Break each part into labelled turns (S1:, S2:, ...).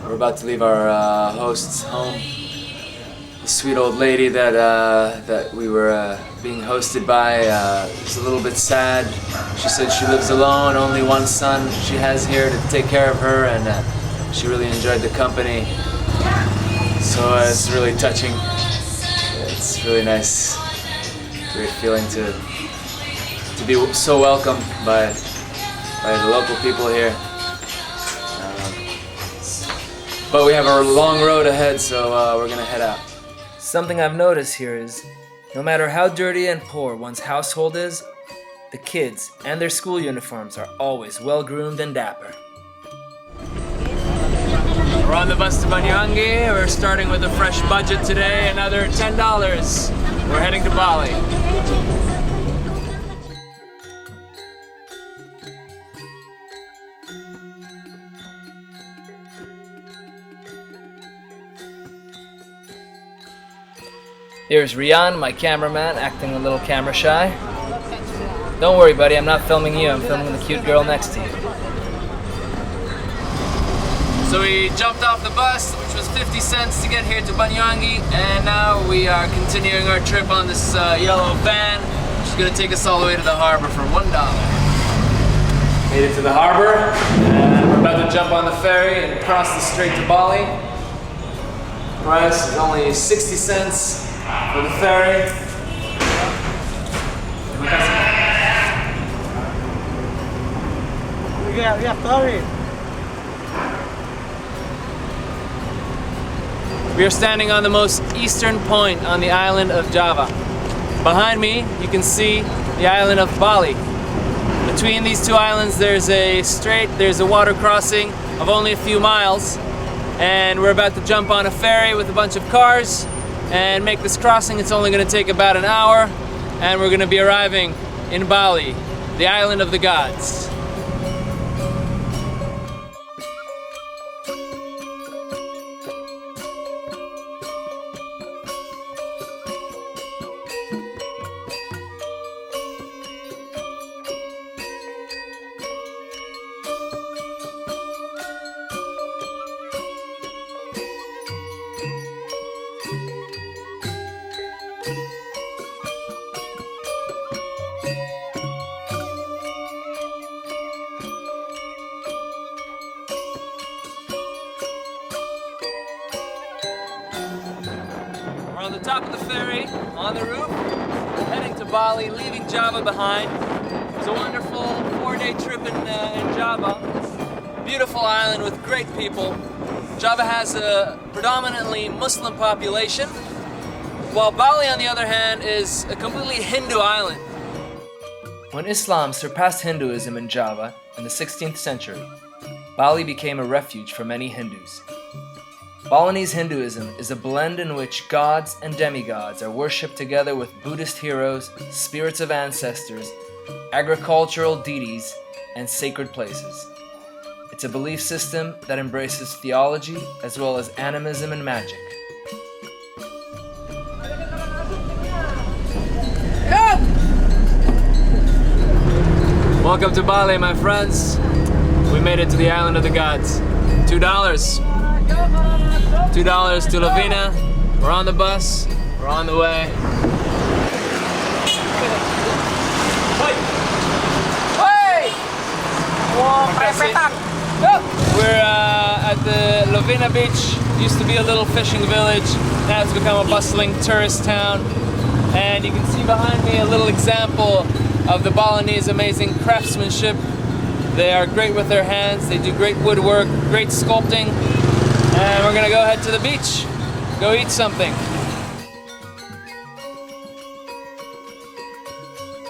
S1: We're about to leave our host's home. The sweet old lady that we were being hosted by is a little bit sad. She said she lives alone, only one son she has here to take care of her, and she really enjoyed the company. So it's really touching. It's really nice. Great feeling to be so welcomed by the local people here. But we have a long road ahead, so we're gonna head out. Something I've noticed here is, no matter how dirty and poor one's household is, the kids and their school uniforms are always well-groomed and dapper. We're on the bus to Banyuwangi. We're starting with a fresh budget today, another $10. We're heading to Bali. Here's Ryan, my cameraman, acting a little camera shy. Don't worry, buddy, I'm not filming you, I'm filming the cute girl next to you. So we jumped off the bus, which was 50 cents to get here to Banyuwangi, and now we are continuing our trip on this yellow van, which is going to take us all the way to the harbor for $1. Made it to the harbor, and we're about to jump on the ferry and cross the strait to Bali. Price is only 60 cents for the ferry. We are standing on the most eastern point on the island of Java. Behind me, you can see the island of Bali. Between these two islands, there's a strait, there's a water crossing of only a few miles, and we're about to jump on a ferry with a bunch of cars and make this crossing. It's only going to take about an hour, and we're going to be arriving in Bali, the island of the gods. We're on the top of the ferry, on the roof, heading to Bali, leaving Java behind. It's a wonderful 4-day trip in Java. Beautiful island with great people. Java has a predominantly Muslim population, while Bali, on the other hand, is a completely Hindu island. When Islam surpassed Hinduism in Java in the 16th century, Bali became a refuge for many Hindus. Balinese Hinduism is a blend in which gods and demigods are worshipped together with Buddhist heroes, spirits of ancestors, agricultural deities, and sacred places. It's a belief system that embraces theology as well as animism and magic. Welcome to Bali, my friends. We made it to the island of the gods. $2. $2 to Lavina. We're on the bus. We're on the way. We're at the Lavina beach. Used to be a little fishing village. Now it's become a bustling tourist town. And you can see behind me a little example of the Balinese amazing craftsmanship. They are great with their hands. They do great woodwork, great sculpting. And we're gonna go head to the beach, go eat something.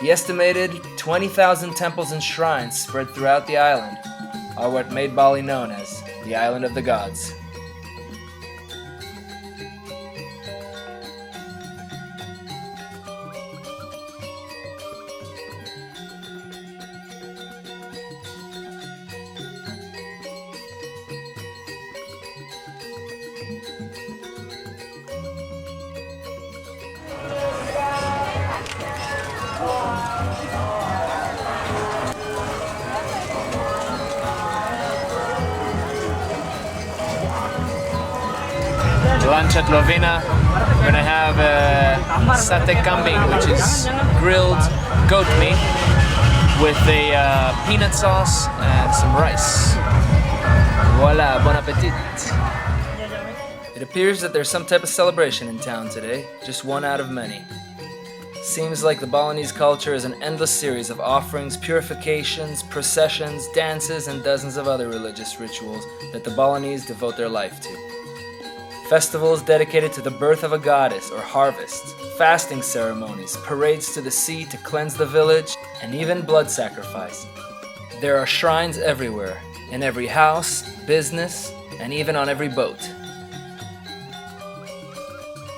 S1: The estimated 20,000 temples and shrines spread throughout the island are what made Bali known as the Island of the Gods. panchat lovina. We're gonna have sate kambing, which is grilled goat meat with a peanut sauce and some rice. Voila, bon appetit. It appears that there's some type of celebration in town today, just one out of many. Seems like the Balinese culture is an endless series of offerings, purifications, processions, dances, and dozens of other religious rituals that the Balinese devote their life to. Festivals dedicated to the birth of a goddess or harvest, fasting ceremonies, parades to the sea to cleanse the village, and even blood sacrifice. There are shrines everywhere, in every house, business, and even on every boat.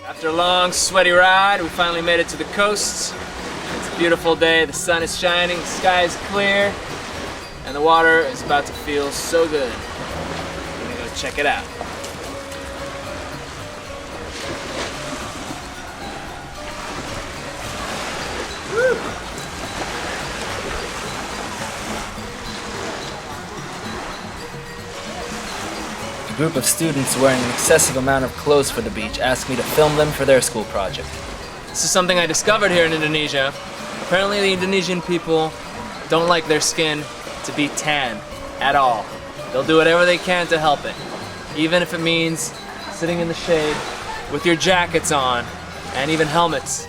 S1: After a long, sweaty ride, we finally made it to the coast. It's a beautiful day, the sun is shining, the sky is clear, and the water is about to feel so good. We're gonna go check it out. A group of students wearing an excessive amount of clothes for the beach asked me to film them for their school project. This is something I discovered here in Indonesia. Apparently the Indonesian people don't like their skin to be tan at all. They'll do whatever they can to help it, even if it means sitting in the shade with your jackets on and even helmets.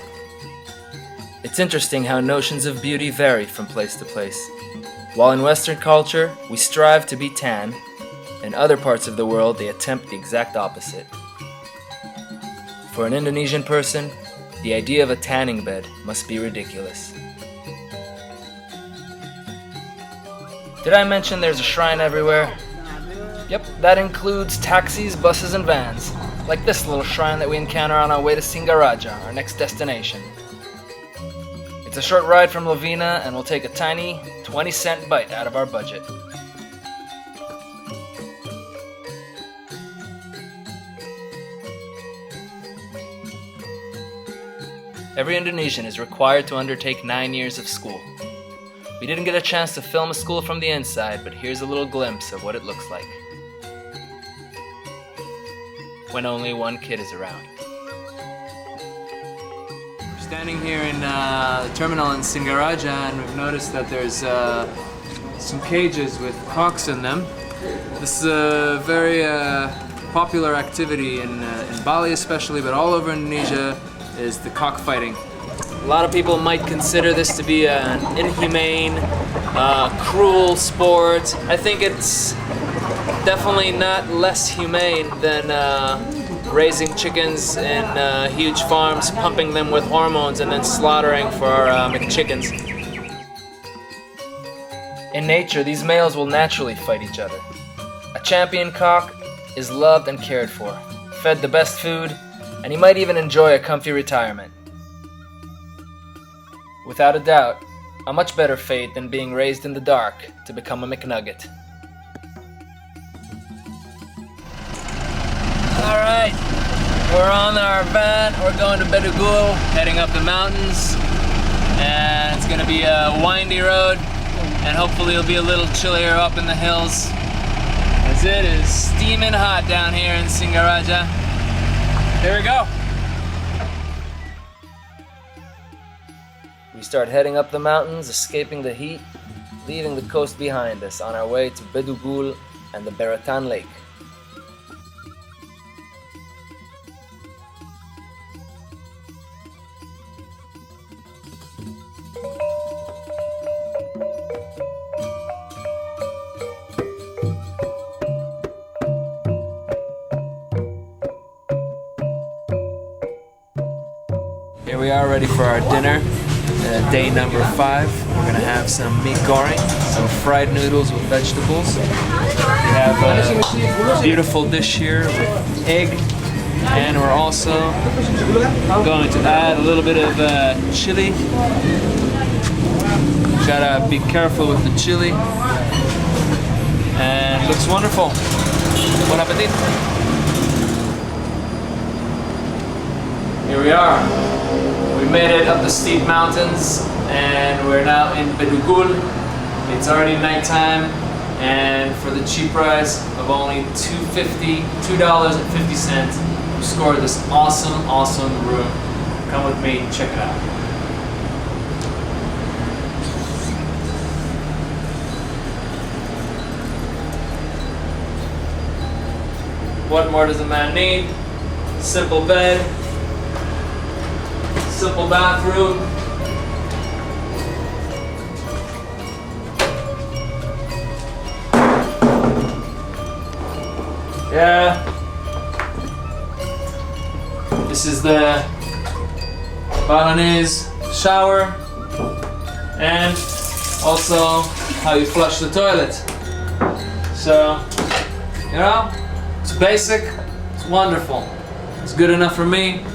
S1: It's interesting how notions of beauty vary from place to place. While in Western culture, we strive to be tan, in other parts of the world, they attempt the exact opposite. For an Indonesian person, the idea of a tanning bed must be ridiculous. Did I mention there's a shrine everywhere? Yep, that includes taxis, buses, and vans, like this little shrine that we encounter on our way to Singaraja, our next destination. It's a short ride from Lovina and will take a tiny 20-cent bite out of our budget. Every Indonesian is required to undertake 9 years of school. We didn't get a chance to film a school from the inside, but here's a little glimpse of what it looks like when only one kid is around. We're standing here in the terminal in Singaraja, and we've noticed that there's some cages with cocks in them. This is a very popular activity in Bali especially, but all over Indonesia, is the cockfighting. A lot of people might consider this to be an inhumane, cruel sport. I think it's definitely not less humane than raising chickens in huge farms, pumping them with hormones, and then slaughtering for our McChickens. In nature, these males will naturally fight each other. A champion cock is loved and cared for, fed the best food, and he might even enjoy a comfy retirement. Without a doubt, a much better fate than being raised in the dark to become a McNugget. Alright, we're on our van, we're going to Bedugul, heading up the mountains, and it's gonna be a windy road, and hopefully it'll be a little chillier up in the hills, as it is steaming hot down here in Singaraja. Here we go. We start heading up the mountains, escaping the heat, leaving the coast behind us on our way to Bedugul and the Beratan Lake. Here we are, ready for our dinner. Day number 5. We're gonna have some meat goreng, some fried noodles with vegetables. We have a beautiful dish here with egg, and we're also going to add a little bit of chili. Gotta be careful with the chili, and it looks wonderful. Bon appetit. Here we are. We made it up the steep mountains, and we're now in Bedugul. It's already nighttime, and for the cheap price of only $2.50, score this awesome room. Come with me, check it out. What more does a man need? Simple bed, simple bathroom. Yeah. This is the Balinese shower, and also how you flush the toilet. So, you know, it's basic, it's wonderful. It's good enough for me.